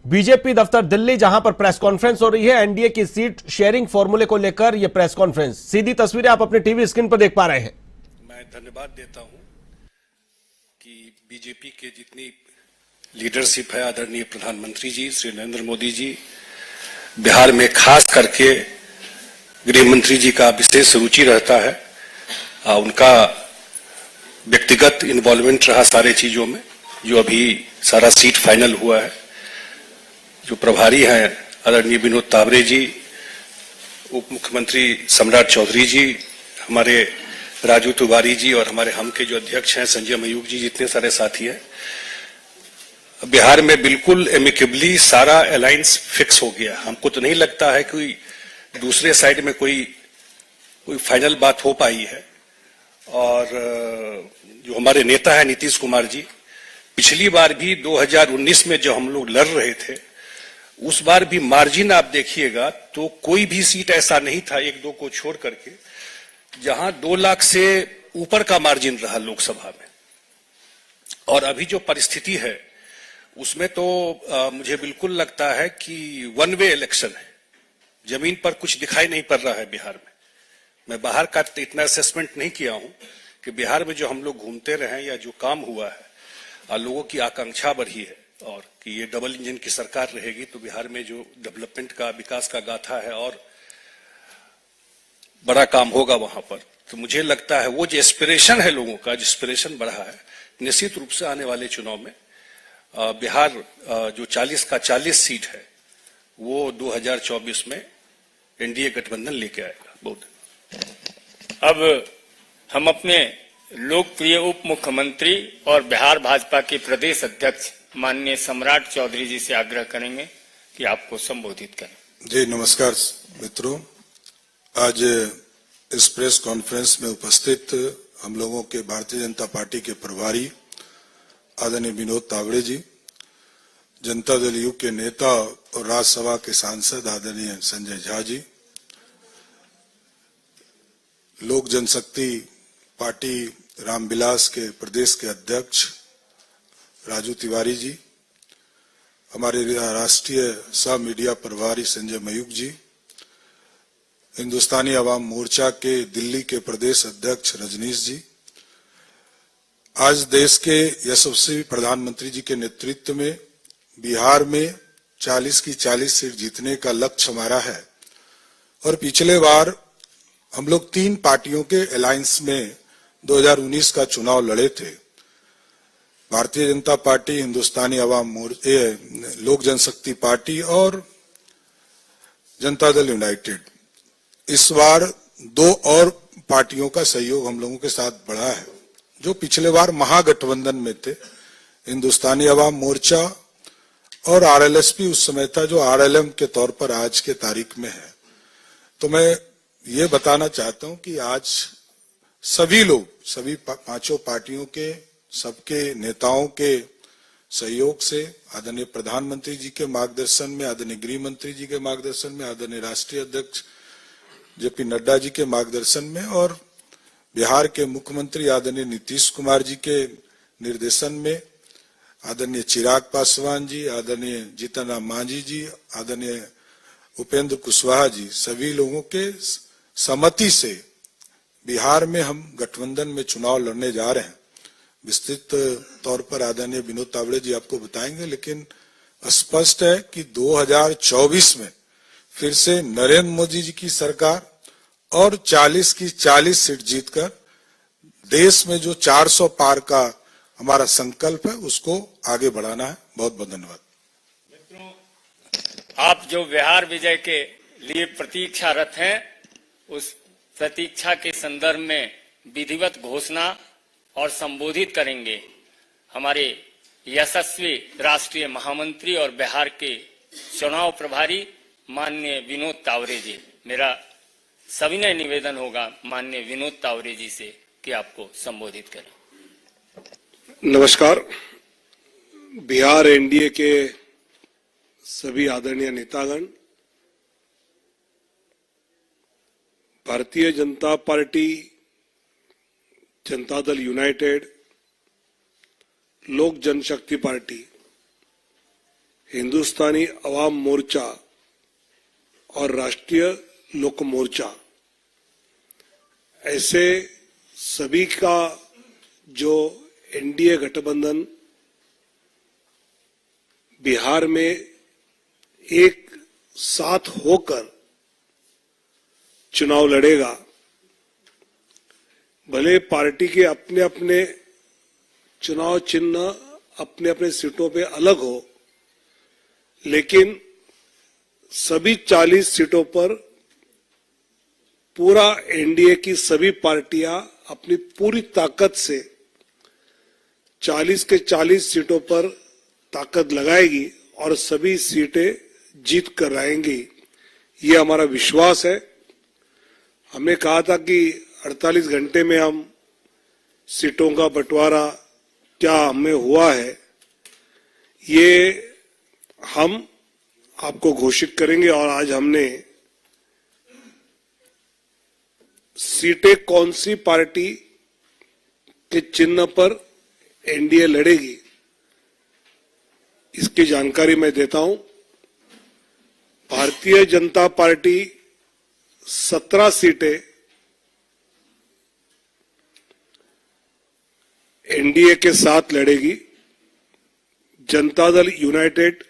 BJP दफ्तर दिल्ली, जहां पर प्रेस कॉन्फ्रेंस हो रही है एनडीए की सीट शेयरिंग फॉर्मूले को लेकर। यह प्रेस कॉन्फ्रेंस सीधी तस्वीरें आप अपने टीवी स्क्रीन पर देख पा रहे हैं। मैं धन्यवाद देता हूं कि बीजेपी के जितनी लीडरशिप है, आदरणीय प्रधानमंत्री जी श्री नरेंद्र मोदी जी, बिहार में खास करके गृह मंत्री जी का विशेष रुचि रहता है। उनका व्यक्तिगत इन्वॉल्वमेंट रहा सारे चीजों में। जो अभी सारा सीट फाइनल हुआ है, जो प्रभारी हैं आदरणीय विनोद तावरे जी, उप मुख्यमंत्री सम्राट चौधरी जी, हमारे राजू तिवारी जी और हमारे हम के जो अध्यक्ष हैं संजय मयूख जी, जितने सारे साथी हैं, बिहार में बिल्कुल एमिकेबली सारा अलायंस फिक्स हो गया। हमको तो नहीं लगता है कि दूसरे साइड में कोई फाइनल बात हो पाई है। और जो हमारे नेता है नीतीश कुमार जी, पिछली बार भी 2019 में जो हम लोग लड़ रहे थे, उस बार भी मार्जिन आप देखिएगा तो कोई भी सीट ऐसा नहीं था, एक दो को छोड़ करके, जहां 2 लाख से ऊपर का मार्जिन रहा लोकसभा में। और अभी जो परिस्थिति है उसमें तो मुझे बिल्कुल लगता है कि वन वे इलेक्शन है। जमीन पर कुछ दिखाई नहीं पड़ रहा है बिहार में। मैं बाहर का इतना असेसमेंट नहीं किया हूं कि बिहार में जो हम लोग घूमते रहे या जो काम हुआ है, लोगों की आकांक्षा बढ़ी है और कि ये डबल इंजन की सरकार रहेगी तो बिहार में जो डेवलपमेंट का, विकास का गाथा है और बड़ा काम होगा वहां पर। तो मुझे लगता है वो जो एस्पिरेशन है लोगों का, जो एस्पिरेशन बढ़ा है, निश्चित रूप से आने वाले चुनाव में बिहार जो 40 का 40 सीट है वो 2024 में एनडीए गठबंधन लेके आएगा। बहुत अब हम अपने लोकप्रिय उप मुख्यमंत्री और बिहार भाजपा के प्रदेश अध्यक्ष माननीय सम्राट चौधरी जी से आग्रह करेंगे कि आपको संबोधित करें। जी नमस्कार मित्रों, आज इस प्रेस कॉन्फ्रेंस में उपस्थित हम लोगों के भारतीय जनता पार्टी के प्रभारी आदरणीय विनोद तावड़े जी, जनता दल यू के नेता और राज्यसभा के सांसद आदरणीय संजय झा जी, लोक जनशक्ति पार्टी रामविलास के प्रदेश के अध्यक्ष राजू तिवारी जी, हमारे राष्ट्रीय सह मीडिया प्रभारी संजय मयूख जी, हिंदुस्तानी अवाम मोर्चा के दिल्ली के प्रदेश अध्यक्ष रजनीश जी, आज देश के यशस्वी प्रधानमंत्री जी के नेतृत्व में बिहार में 40 की 40 सीट जीतने का लक्ष्य हमारा है। और पिछले बार हम लोग 3 पार्टियों के अलायंस में 2019 का चुनाव लड़े थे, भारतीय जनता पार्टी, हिंदुस्तानी अवाम मोर्चा, लोक जनशक्ति पार्टी और जनता दल यूनाइटेड। इस बार 2 और पार्टियों का सहयोग हम लोगों के साथ बढ़ा है, जो पिछले बार महागठबंधन में थे, हिंदुस्तानी अवाम मोर्चा और आरएलएसपी उस समय था, जो आरएलएम के तौर पर आज के तारीख में है। तो मैं ये बताना चाहता हूं कि आज सभी लोग, सभी 5 पार्टियों के, सबके नेताओं के सहयोग से, आदरणीय प्रधानमंत्री जी के मार्गदर्शन में, आदरणीय गृह मंत्री जी के मार्गदर्शन में, आदरणीय राष्ट्रीय अध्यक्ष जेपी नड्डा जी के मार्गदर्शन में और बिहार के मुख्यमंत्री आदरणीय नीतीश कुमार जी के निर्देशन में, आदरणीय चिराग पासवान जी, आदरणीय जीतन राम मांझी जी, आदरणीय उपेंद्र कुशवाहा जी, सभी लोगों के सहमति से बिहार में हम गठबंधन में चुनाव लड़ने जा रहे हैं। विस्तृत तौर पर आदरणीय विनोद तावड़े जी आपको बताएंगे, लेकिन स्पष्ट है कि 2024 में फिर से नरेंद्र मोदी जी की सरकार और 40 की 40 सीट जीतकर देश में जो 400 पार का हमारा संकल्प है उसको आगे बढ़ाना है। बहुत बहुत धन्यवाद। मित्रों, आप जो बिहार विजय के लिए प्रतीक्षारत हैं, उस प्रतीक्षा के संदर्भ में विधिवत घोषणा और संबोधित करेंगे हमारे यशस्वी राष्ट्रीय महामंत्री और बिहार के चुनाव प्रभारी माननीय विनोद तावरे जी। मेरा सविनय निवेदन होगा माननीय विनोद तावरे जी से कि आपको संबोधित करें। नमस्कार। बिहार एनडीए के सभी आदरणीय नेतागण, भारतीय जनता पार्टी, जनता दल यूनाइटेड, लोक जनशक्ति पार्टी, हिंदुस्तानी अवाम मोर्चा और राष्ट्रीय लोक मोर्चा, ऐसे सभी का जो एनडीए गठबंधन बिहार में एक साथ होकर चुनाव लड़ेगा। भले पार्टी के अपने अपने चुनाव चिन्ह अपने अपने सीटों पे अलग हो, लेकिन सभी 40 सीटों पर पूरा एनडीए की सभी पार्टियां अपनी पूरी ताकत से 40 के 40 सीटों पर ताकत लगाएगी और सभी सीटें जीत कर आएंगी। ये हमारा विश्वास है। हमने कहा था कि 48 घंटे में हम सीटों का बंटवारा क्या हमें हुआ है, ये हम आपको घोषित करेंगे। और आज हमने सीटें कौन सी पार्टी के चिन्ह पर एनडीए लड़ेगी इसकी जानकारी मैं देता हूं। भारतीय जनता पार्टी 17 सीटें एनडीए के साथ लड़ेगी। जनता दल यूनाइटेड